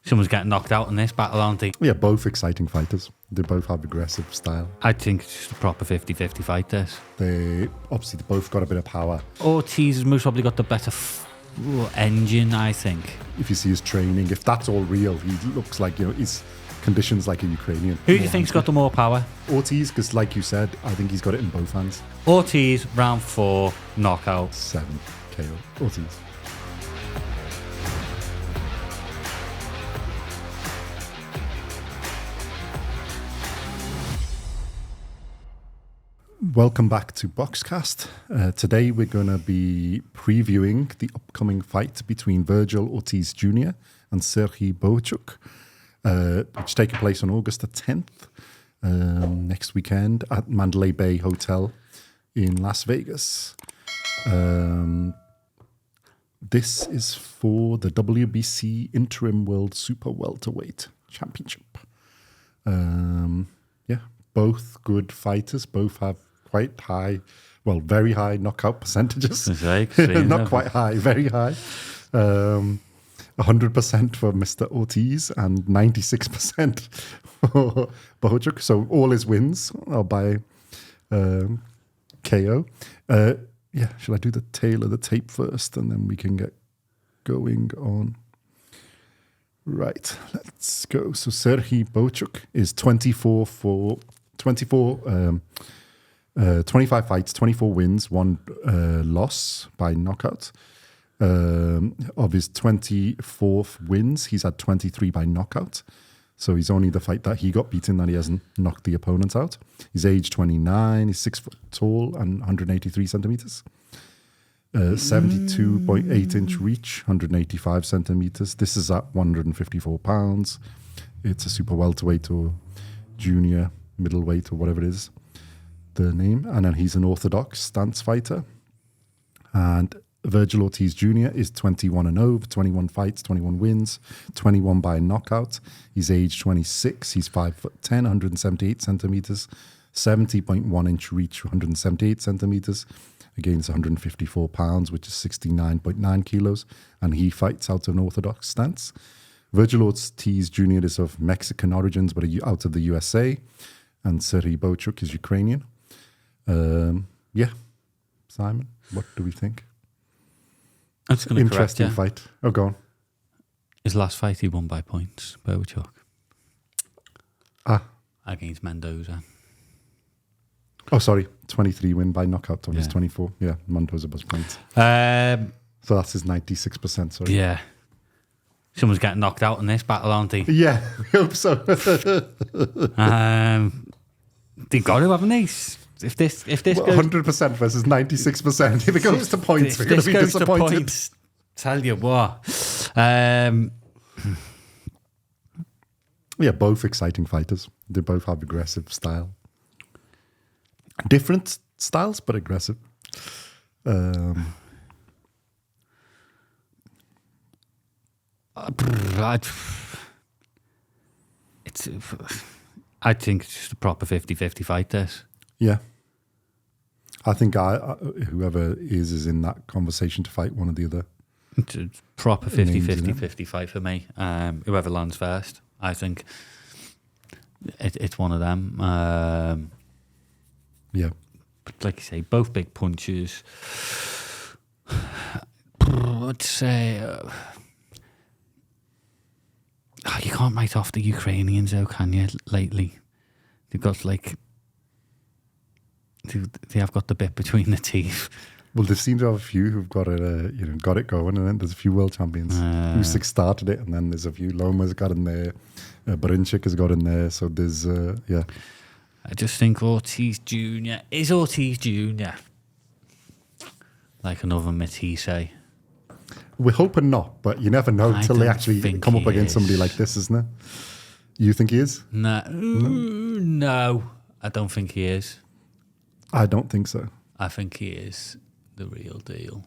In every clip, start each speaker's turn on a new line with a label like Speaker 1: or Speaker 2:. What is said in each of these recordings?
Speaker 1: Someone's getting knocked out in this battle, aren't they?
Speaker 2: Yeah, both exciting fighters. They both have aggressive style.
Speaker 1: I think it's just a proper 50-50 fight, this.
Speaker 2: They both got a bit of power.
Speaker 1: Ortiz has most probably got the better engine, I think.
Speaker 2: If you see his training, if that's all real, he looks like, his conditions like a Ukrainian.
Speaker 1: Who do you think's got the more power?
Speaker 2: Ortiz, because like you said, I think he's got it in both hands.
Speaker 1: Ortiz, round 4, knockout.
Speaker 2: 7 KO. Ortiz. Welcome back to BoxCast. Today we're going to be previewing the upcoming fight between Virgil Ortiz Jr. and Serhii Bohachuk, which taking place on August the 10th, next weekend at Mandalay Bay Hotel in Las Vegas. This is for the WBC Interim World Super Welterweight Championship. Both good fighters, both have quite high, well, very high knockout percentages. Not quite high, very high. 100% for Mr. Ortiz and 96% for Bohachuk. So all his wins are by KO. Shall I do the tail of the tape first and then we can get going on? Right, let's go. So Serhii Bohachuk is 25 fights, 24 wins, 1 loss by knockout. Of his 24 wins, he's had 23 by knockout. So he's only the fight that he got beaten that he hasn't knocked the opponent out. He's age 29, he's 6 foot tall and 183 centimeters. 72.8 inch reach, 185 centimeters. This is at 154 pounds. It's a super welterweight or junior middleweight or whatever it is, the name. And then he's an orthodox stance fighter. And Virgil Ortiz Jr. is 21-0, 21 fights, 21 wins, 21 by knockout. He's age 26. He's 5'10", 178 centimeters, 70.1 inch reach, 178 centimeters. Against 154 pounds, which is 69.9 kilos. And he fights out of an orthodox stance. Virgil Ortiz Jr. is of Mexican origins, but out of the USA. And Serhii Bohachuk is Ukrainian. Simon, what do we think?
Speaker 1: I'm just going to correct you.
Speaker 2: Interesting fight. Oh, go on.
Speaker 1: His last fight, he won by points, Bohachuk. Against Mendoza.
Speaker 2: Oh, sorry. 23 win by knockout on his 24. Yeah, Mendoza was points. So that's his 96%, sorry.
Speaker 1: Yeah. Someone's getting knocked out in this battle, aren't they?
Speaker 2: Yeah, we hope so.
Speaker 1: They've got to, haven't they? If this goes
Speaker 2: 100% versus 96%. If it goes to points, we're going to be disappointed.
Speaker 1: Tell you what.
Speaker 2: Both exciting fighters. They both have aggressive style. Different styles, but aggressive.
Speaker 1: I think it's just a proper 50-50 fight, this.
Speaker 2: Yeah. I think whoever is in that conversation to fight one or the other.
Speaker 1: It's a proper 50-50 fight for me. Whoever lands first, I think it's one of them.
Speaker 2: Yeah.
Speaker 1: But like you say, both big punches. I'd say... you can't write off the Ukrainians, though, can you, lately? They've got, they have got the bit between the teeth.
Speaker 2: Well, there seem to have a few who've got it, got it going, and then there's a few world champions. Usyk started it, and then there's a few. Loma's got in there. Barinchik has got in there. So there's,
Speaker 1: I just think Ortiz Jr. is Ortiz Jr. Like another Matisse.
Speaker 2: We're hoping not, but you never know until they actually come up against somebody like this, isn't it? You think he is?
Speaker 1: No, I don't think he is.
Speaker 2: I don't think so.
Speaker 1: I think he is the real deal.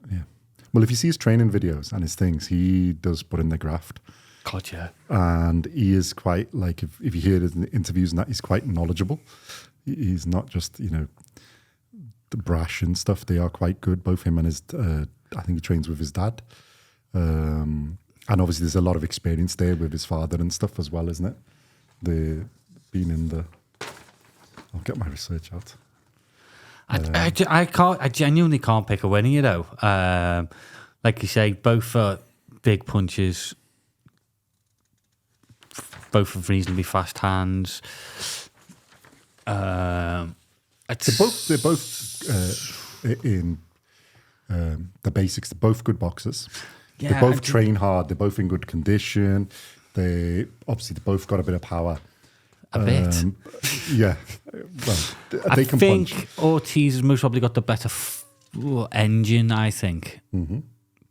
Speaker 2: Yeah. Well, if you see his training videos and his things, he does put in the graft.
Speaker 1: God, yeah.
Speaker 2: And he is quite, if you hear it in the interviews and that, he's quite knowledgeable. He's not just, the brash and stuff. They are quite good, both him and his, I think he trains with his dad. And obviously there's a lot of experience there with his father and stuff as well, isn't it? The being in the... I'll get my research out.
Speaker 1: I genuinely can't pick a winner, you know. Like you say, both are big punches, both have reasonably fast hands.
Speaker 2: They're both in the basics. They're both good boxers.
Speaker 1: Yeah,
Speaker 2: they both train hard. They're both in good condition. They both got a bit of power.
Speaker 1: A bit.
Speaker 2: Yeah. Well, they can
Speaker 1: think
Speaker 2: punch.
Speaker 1: Ortiz has most probably got the better engine, I think.
Speaker 2: Mm-hmm.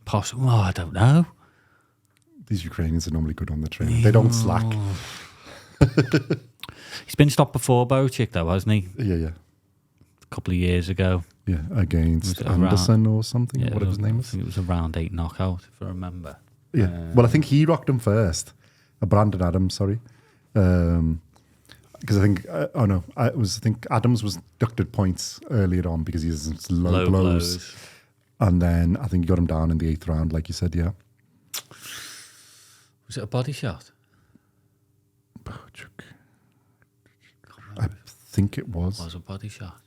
Speaker 1: Possibly. Well, I don't know.
Speaker 2: These Ukrainians are normally good on the training. They don't slack.
Speaker 1: He's been stopped before, Bohachuk, though, hasn't he?
Speaker 2: Yeah.
Speaker 1: A couple of years ago.
Speaker 2: Yeah, against Anderson or something, whatever his name is.
Speaker 1: I think it was a round 8 knockout, if I remember.
Speaker 2: Yeah. Well, I think he rocked him first. Brandon Adams, sorry. Because I think, I think Adams was deducted points earlier on because he has some low blows. And then I think he got him down in the 8th round, like you said, yeah.
Speaker 1: Was it a body shot?
Speaker 2: Bohachuk. I think it was.
Speaker 1: It was a body shot.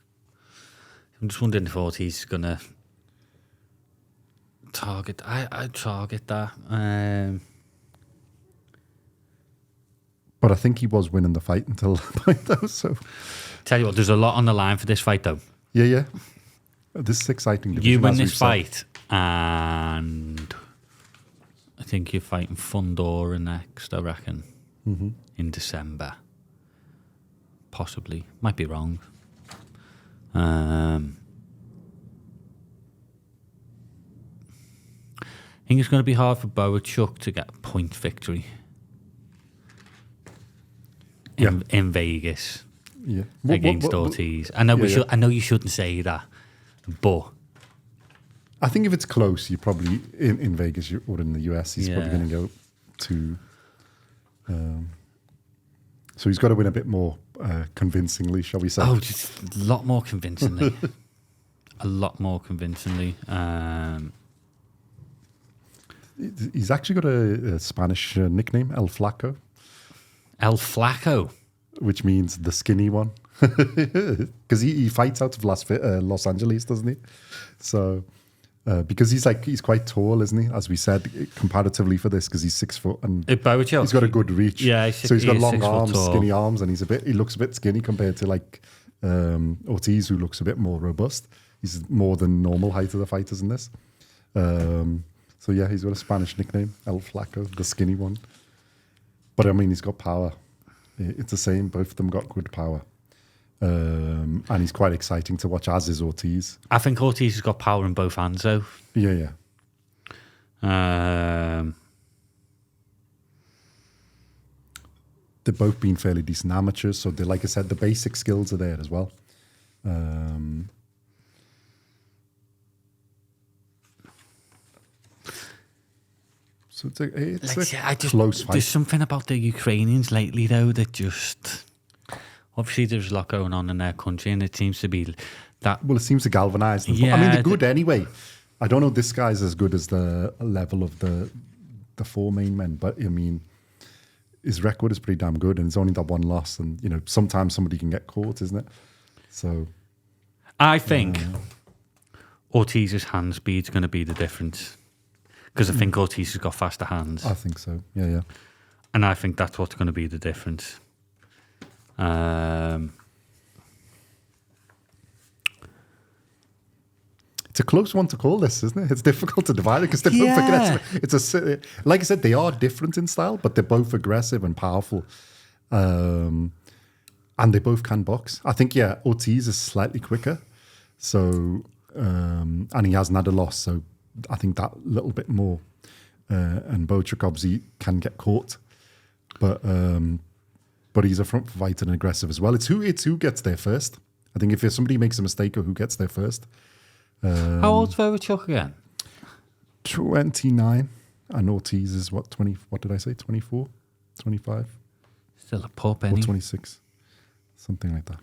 Speaker 1: I'm just wondering if Ortiz is going to target... I'd target that.
Speaker 2: But I think he was winning the fight until that point, though. So,
Speaker 1: tell you what, there's a lot on the line for this fight, though.
Speaker 2: Yeah. This is exciting.
Speaker 1: You win this fight, and I think you're fighting Fundora next, I reckon, in December. Possibly. Might be wrong. I think it's going to be hard for Bohachuk to get a point victory. In Vegas, against Ortiz. I know I know you shouldn't say that, but
Speaker 2: I think if it's close, you probably in Vegas or in the US, he's probably going to go to. So he's got to win a bit more convincingly, shall we say?
Speaker 1: Oh, just a lot more convincingly. A lot more convincingly.
Speaker 2: He's actually got a Spanish nickname, El Flaco.
Speaker 1: El Flaco,
Speaker 2: which means the skinny one, because he fights out of Los Angeles, doesn't he? So because he's quite tall, isn't he? As we said, comparatively for this, because he's 6 foot and he's got a good reach.
Speaker 1: Yeah,
Speaker 2: so he's got long arms, skinny arms, and he looks a bit skinny compared to like Ortiz, who looks a bit more robust. He's more than normal height of the fighters in this. So yeah, he's got a Spanish nickname, El Flaco, the skinny one. But I mean, he's got power. It's the same. Both of them got good power. And he's quite exciting to watch, as is Ortiz.
Speaker 1: I think Ortiz has got power in both hands, though.
Speaker 2: Yeah. They've both been fairly decent amateurs. So, like I said, the basic skills are there as well. So it's a close fight.
Speaker 1: There's something about the Ukrainians lately, though, that just... Obviously, there's a lot going on in their country, and it seems to be that...
Speaker 2: Well, it seems to galvanise them.
Speaker 1: Yeah,
Speaker 2: I mean, they're good anyway. I don't know if this guy's as good as the level of the 4 main men, but, I mean, his record is pretty damn good, and it's only that one loss, and, you know, sometimes somebody can get caught, isn't it? So...
Speaker 1: I think Ortiz's hand speed's going to be the difference. Because I think Ortiz has got faster hands.
Speaker 2: I think so, yeah.
Speaker 1: And I think that's what's going to be the difference.
Speaker 2: It's a close one to call this, isn't it? It's difficult to divide it because they're both aggressive. Like I said, they are different in style, but they're both aggressive and powerful. And they both can box. I think, Ortiz is slightly quicker. So, and he hasn't had a loss, so I think that little bit more. And Bohachuk obviously can get caught, but he's a front fighter and aggressive as well. It's who gets there first. I think if somebody makes a mistake or who gets there first.
Speaker 1: How old's Bohachuk again?
Speaker 2: 29, and Ortiz is what, 20? What did I say? 24, 25?
Speaker 1: Still a pup,
Speaker 2: or
Speaker 1: any?
Speaker 2: 26, something like that.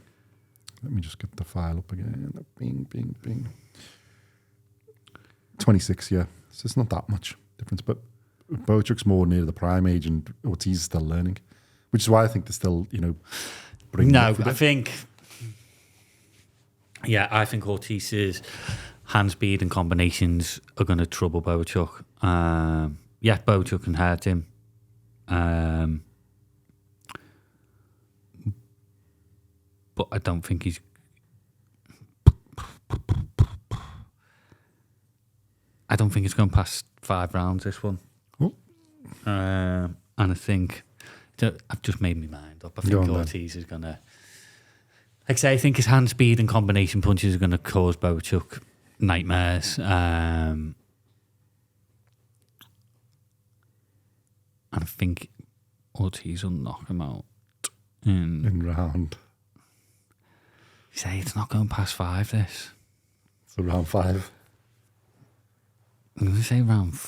Speaker 2: Let me just get the file up again. Bing. 26, yeah. So it's not that much difference, but Bohachuk's more near the prime age, and Ortiz is still learning, which is why I think they're still, bringing.
Speaker 1: No, I think Ortiz's hand speed and combinations are going to trouble Bohachuk. Bohachuk can hurt him. But I don't think he's. I don't think it's going past 5 rounds, this one.
Speaker 2: Oh.
Speaker 1: And I think I've just made my mind up. I think Ortiz is going to. Like I say, I think his hand speed and combination punches are going to cause Bohachuk nightmares. And I think Ortiz will knock him out
Speaker 2: in round.
Speaker 1: You say it's not going past 5, this.
Speaker 2: So round 5.
Speaker 1: I'm going to say round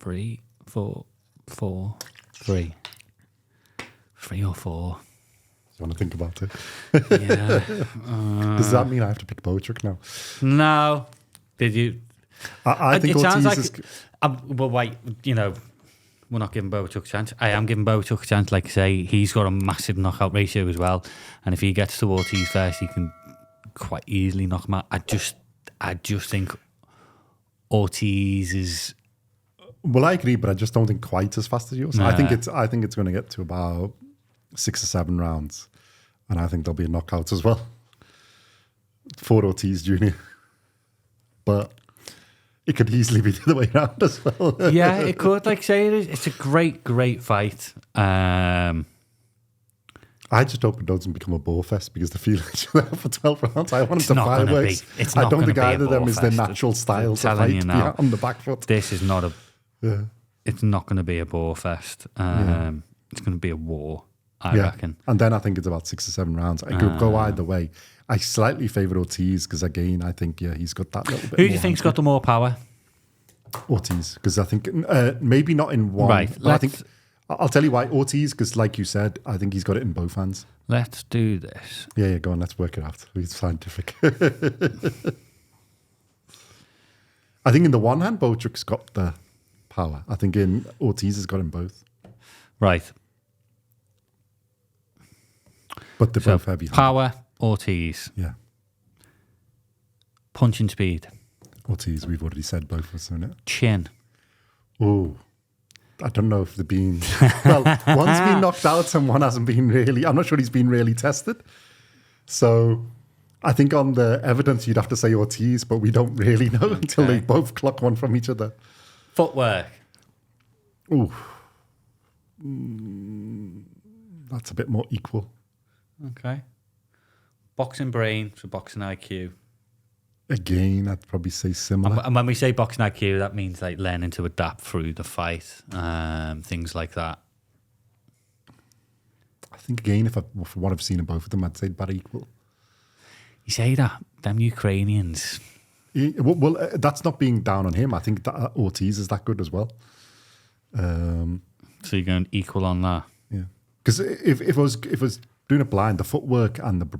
Speaker 1: 3, 4, 3. 3 or 4.
Speaker 2: You want to think about it?
Speaker 1: Yeah.
Speaker 2: Does that mean I have to pick Bohachuk now?
Speaker 1: No. Did you?
Speaker 2: I think Ortiz is...
Speaker 1: Well, wait, we're not giving Bohachuk a chance. I am giving Bohachuk a chance. Like I say, he's got a massive knockout ratio as well. And if he gets to Ortiz first, he can quite easily knock him out. I just think Ortiz is...
Speaker 2: Well, I agree, but I just don't think quite as fast as yours. Nah. I think it's going to get to about 6 or 7 rounds. And I think there'll be a knockout as well for Ortiz Jr. But it could easily be the other way around as well.
Speaker 1: Yeah, it could. Like say it is. It's a great, great fight.
Speaker 2: I just hope it doesn't become a bore fest because the feelings for 12 rounds. I want them to fireworks. I don't think either of them is their natural style to fight on the back foot.
Speaker 1: This is not a... Yeah. It's not going to be a bore fest. It's going to be a war, I reckon.
Speaker 2: And then I think it's about 6 or 7 rounds. It could go either way. I slightly favour Ortiz because, again, I think, he's got that little bit
Speaker 1: Who do you think's got the more power?
Speaker 2: Ortiz, because I think maybe not in one.
Speaker 1: Right.
Speaker 2: I think I'll tell you why. Ortiz, because like you said, I think he's got it in both hands.
Speaker 1: Let's do this.
Speaker 2: Yeah, go on. Let's work it out. It's scientific. I think in the one hand, Bohachuk's got the power. I think in Ortiz has got in both.
Speaker 1: Right.
Speaker 2: But they're both heavy.
Speaker 1: Power, Ortiz.
Speaker 2: Yeah.
Speaker 1: Punching speed.
Speaker 2: Ortiz, we've already said both of us, haven't it?
Speaker 1: Chin.
Speaker 2: Oh, I don't know if they've been... Well, one's been knocked out and one hasn't been really... I'm not sure he's been really tested. So I think on the evidence, you'd have to say Ortiz, but we don't really know until they both clock one from each other.
Speaker 1: Footwork.
Speaker 2: Oh. That's a bit more equal.
Speaker 1: Okay. Boxing brain, so boxing IQ.
Speaker 2: Again, I'd probably say similar.
Speaker 1: And when we say boxing IQ, that means like learning to adapt through the fight, things like that.
Speaker 2: I think again, from what I've seen in both of them, I'd say about equal.
Speaker 1: You say that, them Ukrainians.
Speaker 2: Well, that's not being down on him. I think that Ortiz is that good as well.
Speaker 1: So you're going equal on that?
Speaker 2: Yeah. Because if it was doing it blind, the footwork and the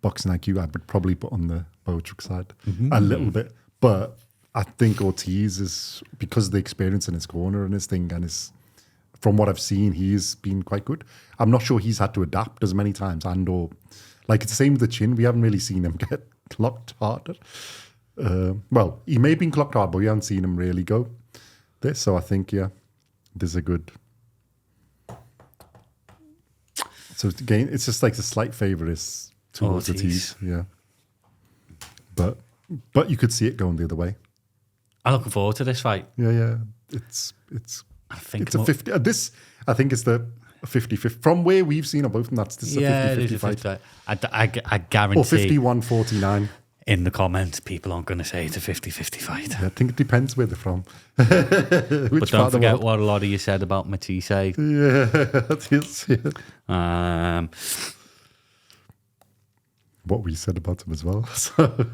Speaker 2: boxing IQ, I would probably put on the Bohachuk side a little bit. But I think Ortiz is, because of the experience in his corner and his thing, and from what I've seen, he's been quite good. I'm not sure he's had to adapt as many times or like it's the same with the chin. We haven't really seen him get clocked harder. Well, he may have been clocked hard, but we haven't seen him really go this. So I think, there's a good... So again, it's just like the slight favour is towards Ortiz. Yeah. But you could see it going the other way.
Speaker 1: I'm looking forward to this fight.
Speaker 2: Yeah. It's a 50. I think it's the 50-50. From where we've seen on both of them, this is a 50-50 fight.
Speaker 1: I guarantee.
Speaker 2: Or 51-49.
Speaker 1: In the comments, people aren't going to say it's a 50-50 fight.
Speaker 2: Yeah, I think it depends where they're from.
Speaker 1: But don't forget what a lot of you said about Matisse.
Speaker 2: Yeah, that's it. What we said about him as well. So,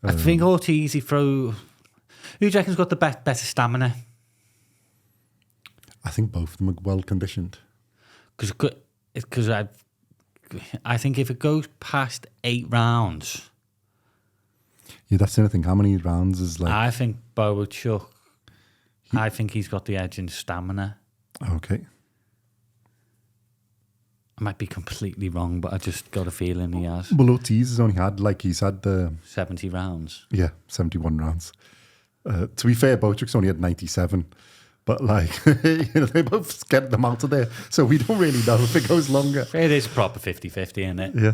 Speaker 1: I think Ortiz, who do you reckon's got the better stamina?
Speaker 2: I think both of them are well conditioned.
Speaker 1: Because I think if it goes past 8 rounds,
Speaker 2: Yeah, that's the other thing. How many rounds is like...
Speaker 1: I think Bohachuk, I think he's got the edge in stamina.
Speaker 2: Okay.
Speaker 1: I might be completely wrong, but I just got a feeling he has.
Speaker 2: Well, Ortiz has only had, like, he's had the...
Speaker 1: 70 rounds.
Speaker 2: Yeah, 71 rounds. To be fair, Bohachuk's only had 97. But, like, they both get them out of there. So we don't really know if it goes longer.
Speaker 1: It is proper 50-50, isn't it?
Speaker 2: Yeah.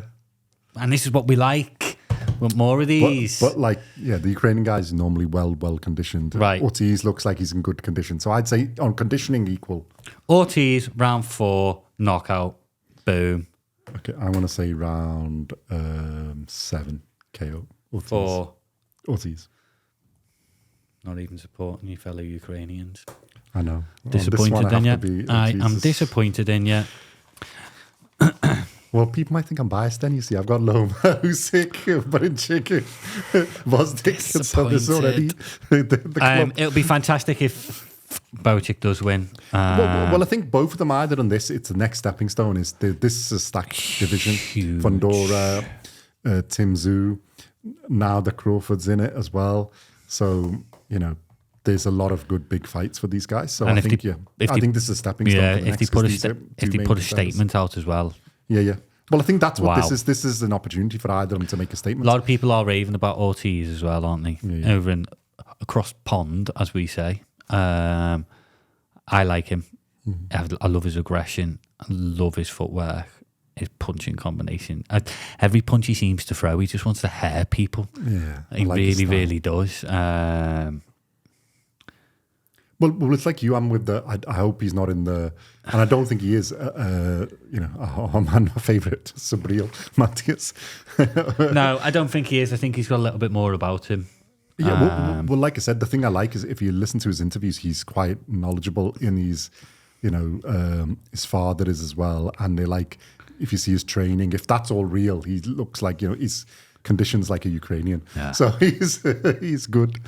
Speaker 1: And this is what we like. Want more of these.
Speaker 2: But like, yeah, the Ukrainian guys are normally well conditioned.
Speaker 1: Right.
Speaker 2: Ortiz looks like he's in good condition. So I'd say on conditioning equal.
Speaker 1: Ortiz, round 4, knockout. Boom.
Speaker 2: Okay, I want to say round 7 KO. Ortiz.
Speaker 1: 4.
Speaker 2: Ortiz.
Speaker 1: Not even supporting you fellow Ukrainians.
Speaker 2: I know.
Speaker 1: Disappointed in you. I am disappointed in you.
Speaker 2: Well, people might think I'm biased then, you see. I've got Loma, Usyk, but in chicken, Vosdik, so there's already the club.
Speaker 1: It'll be fantastic if Bohachuk does win.
Speaker 2: Well, I think both of them either on this, it's the next stepping stone. This is a stacked division.
Speaker 1: Huge.
Speaker 3: Fundora, Tim Tszyu, now the Crawford's in it as well. So, you know, there's a lot of good big fights for these guys. So
Speaker 1: and
Speaker 3: I think this is a stepping stone.
Speaker 1: Yeah,
Speaker 3: for the
Speaker 1: if they put a statement out as well.
Speaker 3: Yeah. Well, I think that's what this is. This is an opportunity for either of them to make a statement.
Speaker 1: A lot of people are raving about Ortiz as well, aren't they?
Speaker 3: Yeah.
Speaker 1: Over in across pond, as we say. I like him.
Speaker 3: Mm-hmm.
Speaker 1: I love his aggression. I love his footwork. His punching combination. Every punch he seems to throw, he just wants to hair people.
Speaker 3: Yeah,
Speaker 1: he really does.
Speaker 3: Well, it's like you. I'm with the. I hope he's not in the, and I don't think he is. My favorite, Sabriel Matthias.
Speaker 1: No, I don't think he is. I think he's got a little bit more about him.
Speaker 3: Yeah, well, like I said, the thing I like is if you listen to his interviews, he's quite knowledgeable in his, his father is as well, and they like if you see his training, if that's all real, he looks like his conditions like a Ukrainian.
Speaker 1: Yeah.
Speaker 3: So he's good,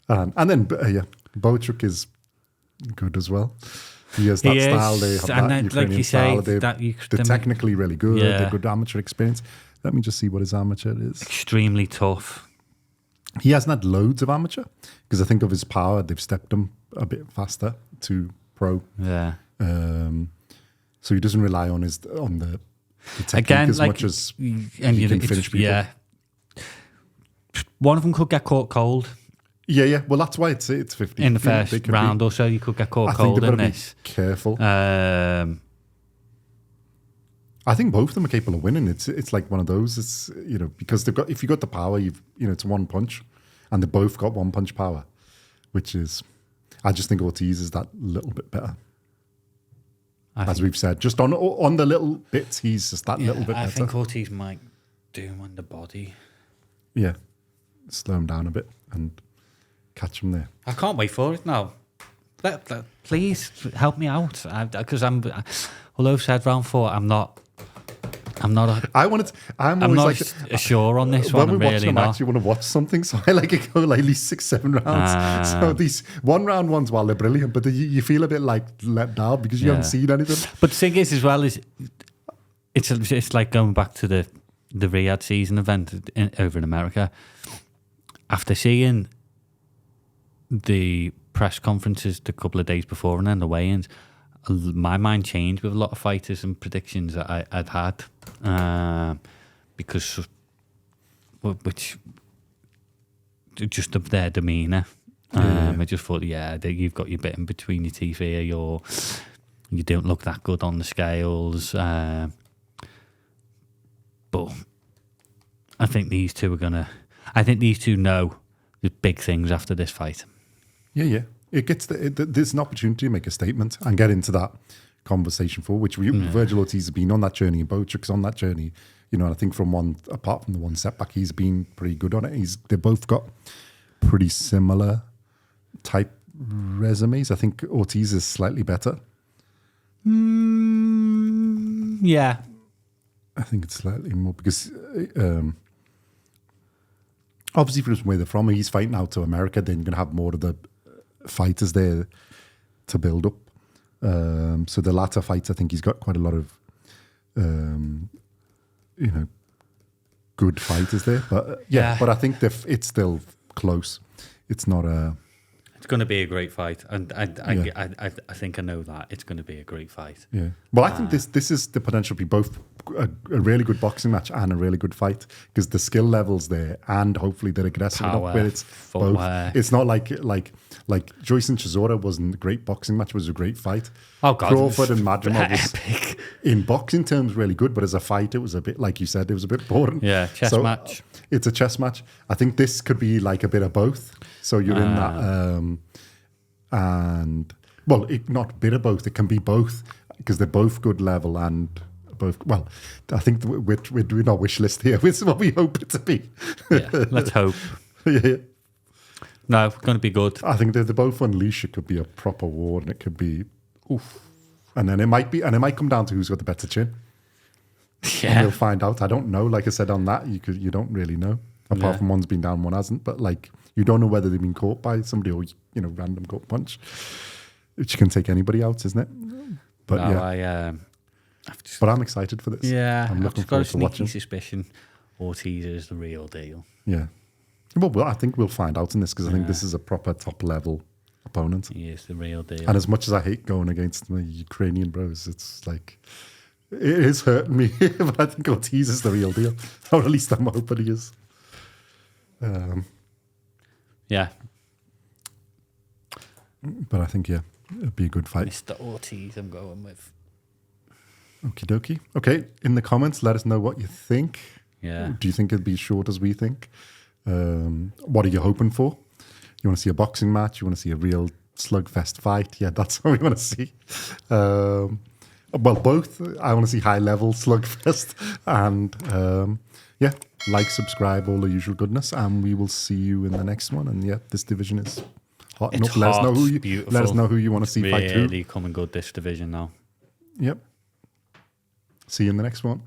Speaker 3: and then Bohachuk is good as well. He has that style. They have
Speaker 1: and
Speaker 3: that
Speaker 1: then,
Speaker 3: Ukrainian
Speaker 1: like you
Speaker 3: style.
Speaker 1: say,
Speaker 3: They're technically really good.
Speaker 1: Yeah.
Speaker 3: They're good amateur experience. Let me just see what his amateur is.
Speaker 1: Extremely tough.
Speaker 3: He hasn't had loads of amateur because I think of his power, they've stepped him a bit faster to pro.
Speaker 1: Yeah.
Speaker 3: So he doesn't rely on the technique
Speaker 1: Again,
Speaker 3: as much as he can finish people.
Speaker 1: Yeah. One of them could get caught cold.
Speaker 3: Yeah. Well, that's why it's 50
Speaker 1: in the first round or so. You could get caught cold in this.
Speaker 3: Careful.
Speaker 2: I think both of them are capable of winning. It's like one of those. It's because if you got the power, it's one punch, and they both got one punch power, which is, I just think Ortiz is that little bit better. As we've said, just on the little bits, he's just that little bit better.
Speaker 1: I think Ortiz might do him on the body.
Speaker 2: Yeah, slow him down a bit and catch him there.
Speaker 1: I can't wait for it now. Please help me out, because although I've said round 4, I'm not. I'm
Speaker 2: always
Speaker 1: not sure on this one.
Speaker 2: When we watch them, I
Speaker 1: not.
Speaker 2: actually want to watch something, so I like it go like at least 6-7 rounds. So these 1 round ones, while they're brilliant, but you feel a bit like let down because you haven't seen anything.
Speaker 1: But the thing is, as well, is it's like going back to the Riyadh season event over in America. After seeing the press conferences the couple of days before and then the weigh-ins, my mind changed with a lot of fighters and predictions that I'd had, because which just of their demeanour. I just thought, you've got your bit in between your teeth here. You don't look that good on the scales. But I think these two know the big things after this fight.
Speaker 2: Yeah. It gets there's an opportunity to make a statement and get into that conversation for which Virgil Ortiz has been on that journey, and Bohachuk's on that journey. I think apart from the one setback, he's been pretty good on it. They both got pretty similar type resumes. I think Ortiz is slightly better.
Speaker 1: Yeah.
Speaker 2: I think it's slightly more because obviously from where they're from, he's fighting out to America, then you're going to have more of the fighters there to build up. So the latter fights, I think he's got quite a lot of,
Speaker 3: good fighters there. But but I think it's still close. It's not a.
Speaker 1: It's going to be a great fight, and I think I know that it's going to be a great fight.
Speaker 3: Yeah. Well, I think this is the potential to be both a really good boxing match and a really good fight, because the skill levels there, and hopefully they're aggressive enough where it's
Speaker 1: footwear.
Speaker 3: both. It's not like Joyce and Chisora wasn't a great boxing match; it was a great fight.
Speaker 1: Oh God,
Speaker 3: Crawford and Madrimov was
Speaker 1: epic.
Speaker 3: In boxing terms really good, but as a fight, it was a bit, like you said, it was a bit boring.
Speaker 1: Yeah, chess match.
Speaker 3: It's a chess match. I think this could be like a bit of both. So you're in that, and well, not a bit of both. It can be both because they're both good level and both. Well, I think we're doing our wish list here. This is what we hope it to be.
Speaker 1: Yeah, let's hope.
Speaker 3: Yeah.
Speaker 1: No, it's going to be good.
Speaker 3: I think they're both unleashed. It could be a proper war, and it could be, oof. And then it might come down to who's got the better chin.
Speaker 1: Yeah,
Speaker 3: and we'll find out. I don't know. Like I said on that, you don't really know. Apart from one's been down, one hasn't. But like, you don't know whether they've been caught by somebody or random gut punch, which can take anybody out, isn't it? But but I'm excited for this.
Speaker 1: Yeah,
Speaker 3: I'm looking forward to watching.
Speaker 1: Suspicion Ortiz is the real deal.
Speaker 3: Yeah. Well, I think we'll find out in this, because I think this is a proper top level opponent.
Speaker 1: He is the real deal.
Speaker 3: And as much as I hate going against my Ukrainian bros, it's like, it is hurting me. But I think Ortiz is the real deal, or at least I'm hoping he is.
Speaker 1: Yeah.
Speaker 3: But I think, it'd be a good fight.
Speaker 1: Mr. Ortiz, I'm going with.
Speaker 3: Okie dokie. Okay, in the comments, let us know what you think.
Speaker 1: Yeah.
Speaker 3: Do you think it'd be as short as we think? What are you hoping for? You want to see a boxing match? You want to see a real slugfest fight? Yeah, that's what we want to see. Well, both. I want to see high-level slugfest. And, like, subscribe, all the usual goodness. And we will see you in the next one. And, this division is hot enough. Let us know who you want to see fight who.
Speaker 1: Really coming good, this division now.
Speaker 3: Yep. See you in the next one.